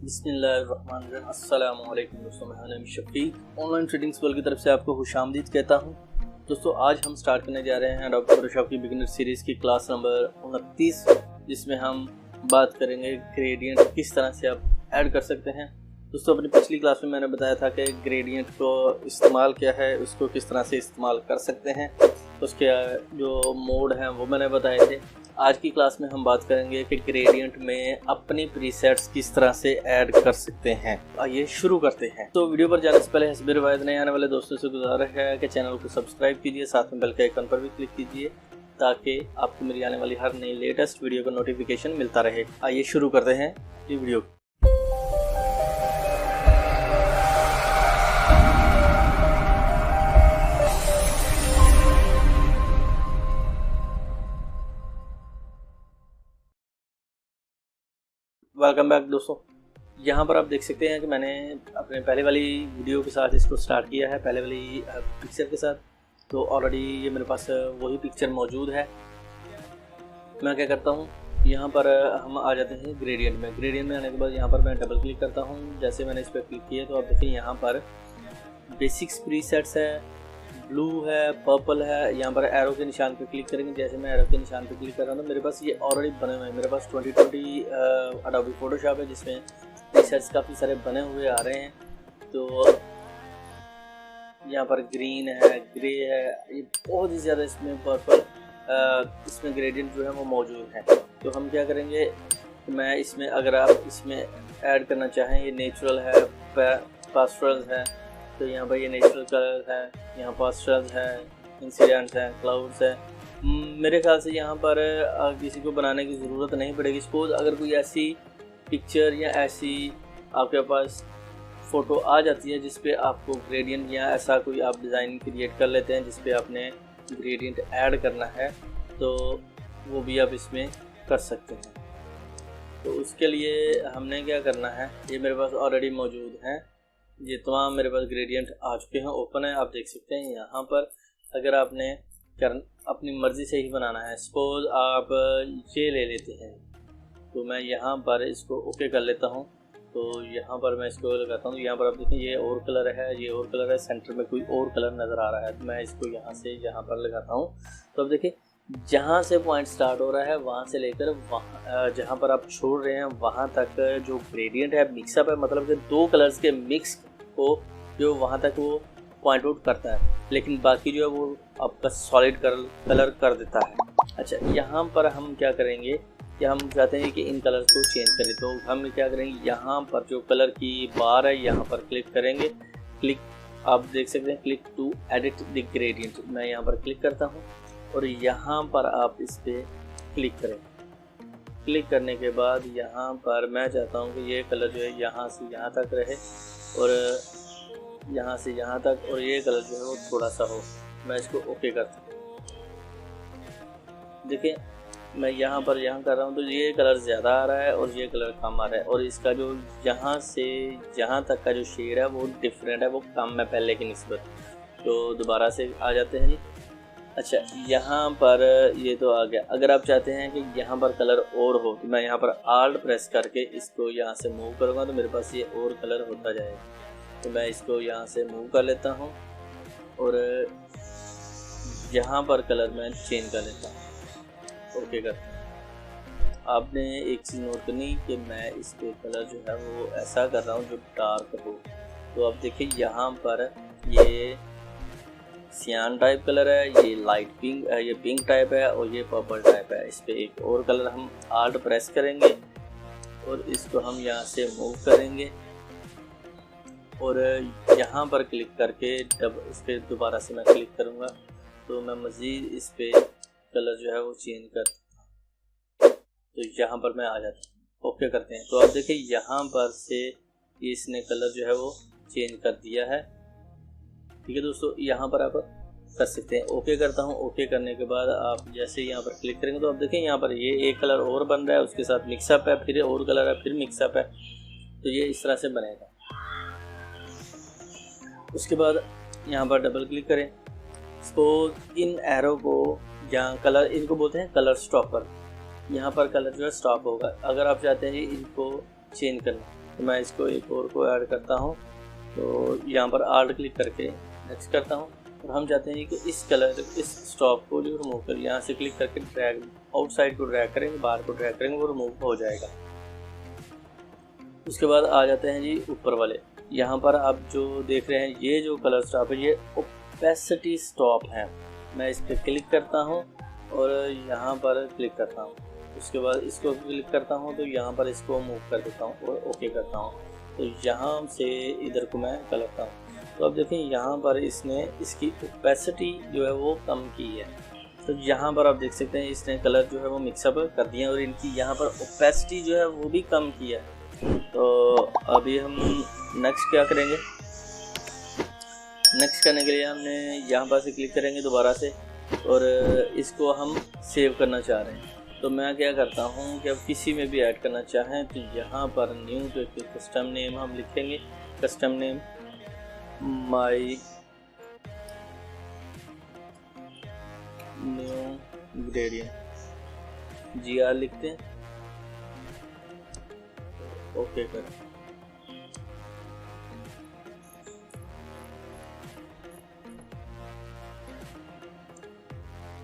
बिस्मिल्लाहिर्रहमानिर्रहीम। अस्सलाम वालेकुम दोस्तों, मैं हनीम शफीक ऑनलाइन ट्रेडिंग्स वर्ल्ड की तरफ से आपको खुशामदीद कहता हूँ। दोस्तों आज हम स्टार्ट करने जा रहे हैं डॉक्टर फोटोशॉप की बिगिनर सीरीज़ की क्लास नंबर 29, जिसमें हम बात करेंगे ग्रेडियंट किस तरह से आप ऐड कर सकते हैं। दोस्तों अपनी पिछली क्लास में मैंने बताया था कि ग्रेडियंट को इस्तेमाल क्या है, उसको किस तरह से इस्तेमाल कर सकते हैं, उसके जो मोड हैं वो मैंने बताए थे। आज की क्लास में हम बात करेंगे कि ग्रेडियंट में अपनी प्रीसेट्स किस तरह से ऐड कर सकते हैं। आइए शुरू करते हैं। तो वीडियो पर जाने से पहले हस्बे रिवायत नए आने वाले दोस्तों से गुजारिश है कि चैनल को सब्सक्राइब कीजिए, साथ में बेल के आइकन पर भी क्लिक कीजिए ताकि आपको मेरी आने वाली हर नई लेटेस्ट वीडियो का नोटिफिकेशन मिलता रहे। आइए शुरू करते हैं ये वीडियो। वेलकम बैक दोस्तों। यहाँ पर आप देख सकते हैं कि मैंने अपने पहले वाली वीडियो के साथ इसको स्टार्ट किया है, पहले वाली पिक्चर के साथ। तो ऑलरेडी ये मेरे पास वही पिक्चर मौजूद है। मैं क्या करता हूँ, यहाँ पर हम आ जाते हैं ग्रेडियंट में। ग्रेडियंट में आने के बाद यहाँ पर मैं डबल क्लिक करता हूँ। जैसे मैंने इस पर क्लिक किया तो आप देखिए यहाँ पर बेसिक्स प्रीसेट्स है, ब्लू है, पर्पल है। यहाँ पर एरो के निशान पे क्लिक करेंगे। जैसे मैं एरो के निशान पे क्लिक कर रहा हूँ तो मेरे पास ये ऑलरेडी बने हुए हैं। मेरे पास 2020 अडोबी फोटोशॉप है जिसमें प्रीसेट्स काफ़ी सारे बने हुए आ रहे हैं। तो यहाँ पर ग्रीन है, ग्रे है, ये बहुत ही ज़्यादा इसमें पर्पल इसमें ग्रेडियंट जो है वो मौजूद है। तो हम क्या करेंगे, मैं इसमें अगर आप इसमें ऐड करना चाहें, ये नेचुरल है, पास्टरल है, तो यहाँ पर ये नेचुरल कलर है, यहाँ पास्टल्स है, इंसिडेंट्स है, क्लाउड्स है। मेरे ख्याल से यहाँ पर किसी को बनाने की ज़रूरत नहीं पड़ेगी। सपोज अगर कोई ऐसी पिक्चर या ऐसी आपके पास फ़ोटो आ जाती है जिस पे आपको ग्रेडियंट या ऐसा कोई आप डिज़ाइन क्रिएट कर लेते हैं जिस पे आपने ग्रेडियंट ऐड करना है, तो वो भी आप इसमें कर सकते हैं। तो उसके लिए हमने क्या करना है, ये मेरे पास ऑलरेडी मौजूद हैं, ये तमाम मेरे पास ग्रेडियंट आ चुके हैं, ओपन है, आप देख सकते हैं। यहाँ पर अगर आपने अपनी मर्ज़ी से ही बनाना है, सपोज आप ये ले लेते हैं, तो मैं यहाँ पर इसको ओके कर लेता हूँ। तो यहाँ पर मैं इसको लगाता हूँ। यहाँ पर आप देखें ये और कलर है, ये और कलर है, सेंटर में कोई और कलर नज़र आ रहा है, तो मैं इसको यहाँ से यहाँ पर लगाता हूँ। तो अब देखिए जहाँ से पॉइंट स्टार्ट हो रहा है वहाँ से लेकर वहाँ जहाँ पर आप छोड़ रहे हैं वहाँ तक जो ग्रेडियंट है मिक्सअप है, मतलब कि दो कलर्स के मिक्स को जो वहाँ तक वो पॉइंट आउट करता है, लेकिन बाकी जो है वो आपका सॉलिड कलर कर देता है। अच्छा, यहाँ पर हम क्या करेंगे कि हम चाहते हैं कि इन कलर्स को चेंज करें, तो हम क्या करेंगे, यहाँ पर जो कलर की बार है यहाँ पर क्लिक करेंगे। क्लिक आप देख सकते हैं, click to edit the gradient. मैं यहाँ पर क्लिक करता हूँ और यहाँ पर आप इस पर क्लिक करें। क्लिक करने के बाद यहाँ पर मैं चाहता हूँ कि ये कलर जो है यहाँ से यहाँ तक रहे और यहाँ से यहाँ तक, और ये कलर जो है वो थोड़ा सा हो। मैं इसको ओके करता हूँ। देखिए मैं यहाँ पर कर रहा हूँ तो ये कलर ज़्यादा आ रहा है और ये कलर कम आ रहा है, और इसका जो यहाँ से यहाँ तक का जो शेड है वो डिफरेंट है, वो कम है पहले की निस्बत। तो दोबारा से आ जाते हैं जी। अच्छा, यहाँ पर ये तो आ गया। अगर आप चाहते हैं कि यहाँ पर कलर और हो तो मैं यहाँ पर आल्ट प्रेस करके इसको यहाँ से मूव करूँगा तो मेरे पास ये और कलर होता जाएगा। तो मैं इसको यहाँ से मूव कर लेता हूँ और यहाँ पर कलर मैं चेंज कर लेता हूँ, ओके करता हूँ। आपने एक चीज़ नोट करनी कि मैं इस पे कलर जो है वो ऐसा कर रहा हूँ जो डार्क हो। तो आप देखिए यहाँ पर ये सियान टाइप कलर है, ये लाइट पिंक है, ये पिंक टाइप है और ये पर्पल टाइप है। इस पे एक और कलर हम आल्ट प्रेस करेंगे और इसको हम यहाँ से मूव करेंगे और यहाँ पर क्लिक करके जब इस पर दोबारा से मैं क्लिक करूँगा तो मैं मज़ीद इस पे कलर जो है वो चेंज कर, तो यहाँ पर मैं आ जाता हूँ, ओके करते हैं। तो आप देखिए यहाँ पर से इसने कलर जो है वो चेंज कर दिया है। ठीक है दोस्तों, यहाँ पर आप कर सकते हैं। ओके करता हूँ। ओके करने के बाद आप जैसे यहाँ पर क्लिक करेंगे तो आप देखें यहाँ पर ये एक कलर और बन रहा है, उसके साथ मिक्सअप है, फिर और कलर है, फिर मिक्सअप है। तो ये इस तरह से बनेगा। उसके बाद यहाँ पर डबल क्लिक करें। सपोज इन एरो को जहाँ कलर, इनको बोलते हैं कलर स्टॉपर, यहाँ पर कलर जो है स्टॉप होगा। अगर आप चाहते हैं इनको चेंज करना तो मैं इसको एक और को ऐड करता हूँ। तो यहाँ पर आल्ट क्लिक करके नेक्स्ट करता हूँ और हम चाहते हैं कि इस कलर इस स्टॉप को जो रिमूव कर, यहाँ से क्लिक करके ड्रैग आउटसाइड को ड्रैग करेंगे, बाहर को ड्रैग करेंगे, वो रिमूव हो जाएगा। उसके बाद आ जाते हैं जी ऊपर वाले। यहाँ पर आप जो देख रहे हैं ये जो कलर स्टॉप है ये ओपेसिटी स्टॉप है। मैं इस पर क्लिक करता हूँ और यहाँ पर क्लिक करता हूँ। उसके बाद इसको क्लिक करता हूँ तो यहाँ पर इसको मूव कर देता हूँ और ओके करता हूँ। तो यहाँ से इधर को मैं कर लेता हूँ। तो अब देखें यहाँ पर इसने इसकी ओपेसिटी जो है वो कम की है। तो यहाँ पर आप देख सकते हैं इसने कलर जो है वो मिक्सअप कर दिए और इनकी यहाँ पर ओपेसिटी जो है वो भी कम की है। तो अभी हम नेक्स्ट क्या करेंगे, नेक्स्ट करने के लिए हमने यहाँ पर से क्लिक करेंगे दोबारा से और इसको हम सेव करना चाह रहे हैं। तो मैं क्या करता हूँ कि अब किसी में भी ऐड करना चाहें तो यहाँ पर न्यू जो कस्टम नेम हम लिखेंगे, custom name my new gradient GR लिखते हैं, ओके करें।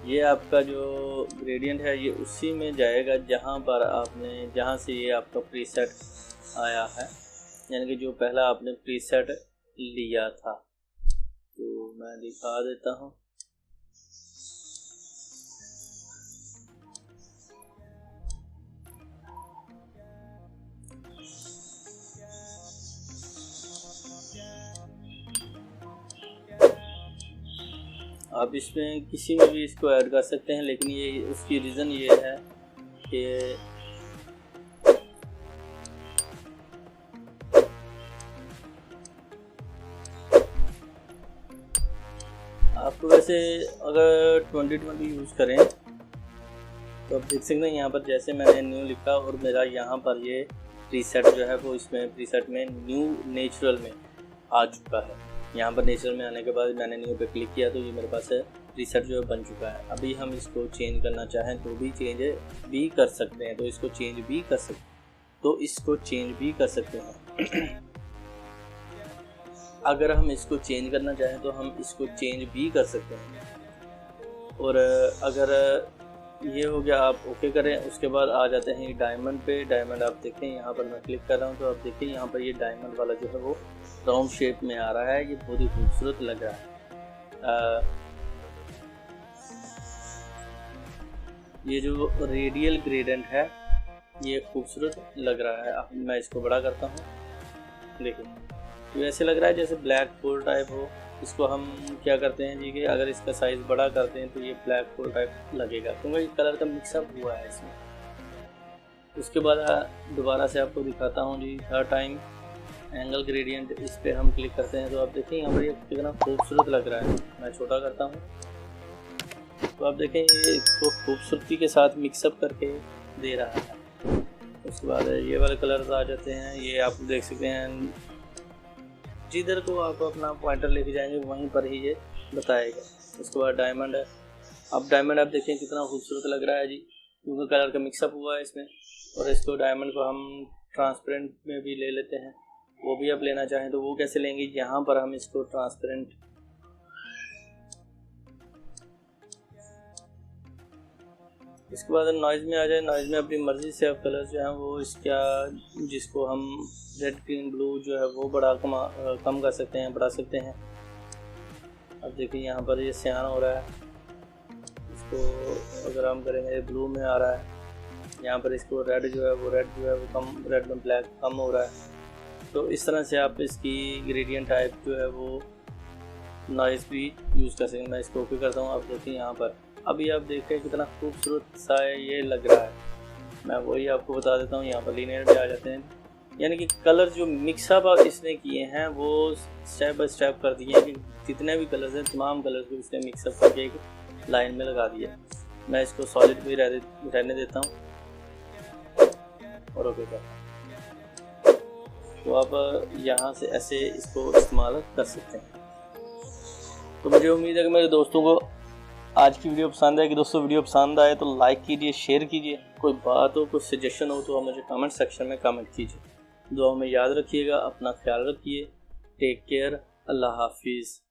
ये आपका जो ग्रेडियंट है ये उसी में जाएगा जहाँ पर आपने, जहाँ से ये आपका प्रीसेट आया है, यानी कि जो पहला आपने प्रीसेट लिया था। तो मैं दिखा देता हूँ। आप इसमें किसी में भी इसको ऐड कर सकते हैं, लेकिन ये उसकी रीज़न ये है कि आपको वैसे अगर 2020 यूज़ करें तो आप देख सकते हैं यहाँ पर जैसे मैंने न्यू लिखा और मेरा यहाँ पर ये प्रीसेट जो है वो इसमें प्रीसेट में न्यू नेचुरल में आ चुका है। यहाँ पर नेचुरल में आने के बाद मैंने न्यू पे क्लिक किया तो ये मेरे पास प्रीसेट जो है बन चुका है। अभी हम इसको चेंज करना चाहें तो भी चेंज भी कर सकते हैं, तो इसको चेंज भी कर सकते हैं अगर हम इसको चेंज करना चाहें तो हम इसको चेंज भी कर सकते हैं। और अगर ये हो गया आप ओके करें, उसके बाद आ जाते हैं डायमंड पे। डायमंड आप देखें यहाँ पर मैं क्लिक कर रहा हूँ तो आप देखें यहाँ पर ये डायमंड वाला जो है वो राउंड शेप में आ रहा है। ये बहुत ही खूबसूरत लग रहा है। ये जो रेडियल ग्रेडियंट है ये खूबसूरत लग रहा है। अब मैं इसको बड़ा करता हूँ, देखिए तो ऐसे लग रहा है जैसे ब्लैक होल टाइप हो। इसको हम क्या करते हैं जी कि अगर इसका साइज़ बड़ा करते हैं तो ये ब्लैक होल टाइप लगेगा, क्योंकि कलर का मिक्सअप हुआ है इसमें। उसके बाद दोबारा से आपको दिखाता हूँ जी थर्ड टाइम एंगल ग्रेडियंट। इस पर हम क्लिक करते हैं तो आप देखें यहाँ पर ये कितना खूबसूरत लग रहा है। मैं छोटा करता हूँ तो आप देखें ये इसको खूबसूरती के साथ मिक्सअप करके दे रहा है। उसके बाद ये वाले कलर्स आ जाते हैं। ये आप देख सकते हैं जिधर को आप अपना पॉइंटर लेके जाएंगे वहीं पर ही ये बताएगा। उसके बाद डायमंड है। अब डायमंड आप देखें कितना खूबसूरत लग रहा है जी, क्योंकि कलर का मिक्सअप हुआ है इसमें। और इसको डायमंड को हम ट्रांसपेरेंट में भी ले लेते हैं, वो भी आप लेना चाहें तो वो कैसे लेंगे। यहाँ पर हम इसको ट्रांसपेरेंट इसके बाद नॉइज़ में आ जाए। नॉइज़ में अपनी मर्ज़ी से आप कलर जो हैं वो इसका जिसको हम रेड ग्रीन ब्लू जो है वो कम कर सकते हैं, बढ़ा सकते हैं। अब देखिए यहाँ पर ये सियान हो रहा है, इसको अगर हम करेंगे ब्लू में आ रहा है। यहाँ पर इसको रेड जो है वो कम, रेड में ब्लैक कम हो रहा है। तो इस तरह से आप इसकी ग्रेडियंट टाइप जो है वो नॉइज़ भी यूज़ कर सकें। मैं इसको ओके करता हूँ। आप देखिए यहाँ पर अभी आप देखें कितना खूबसूरत सा ये लग रहा है। मैं वही आपको बता देता हूँ। यहाँ पर लीनियर पे आ जाते हैं, यानी कि कलर जो मिक्सअप इसने किए हैं वो स्टेप बाय स्टेप कर दिए हैं कि जितने भी कलर्स हैं तमाम कलर्स को इसने मिक्सअप करके एक लाइन में लगा दिया। मैं इसको सॉलिड भी रहने देता हूँ और ओके करता हूँ। तो आप यहाँ से ऐसे इसको इस्तेमाल कर सकते हैं। तो मुझे उम्मीद है कि मेरे दोस्तों को आज की वीडियो पसंद आएगी। दोस्तों वीडियो पसंद आए तो लाइक कीजिए, शेयर कीजिए। कोई बात हो, कोई सजेशन हो तो आप मुझे कमेंट सेक्शन में कमेंट कीजिए। दुआ में याद रखिएगा, अपना ख्याल रखिए। Take care. अल्लाह हाफिज़।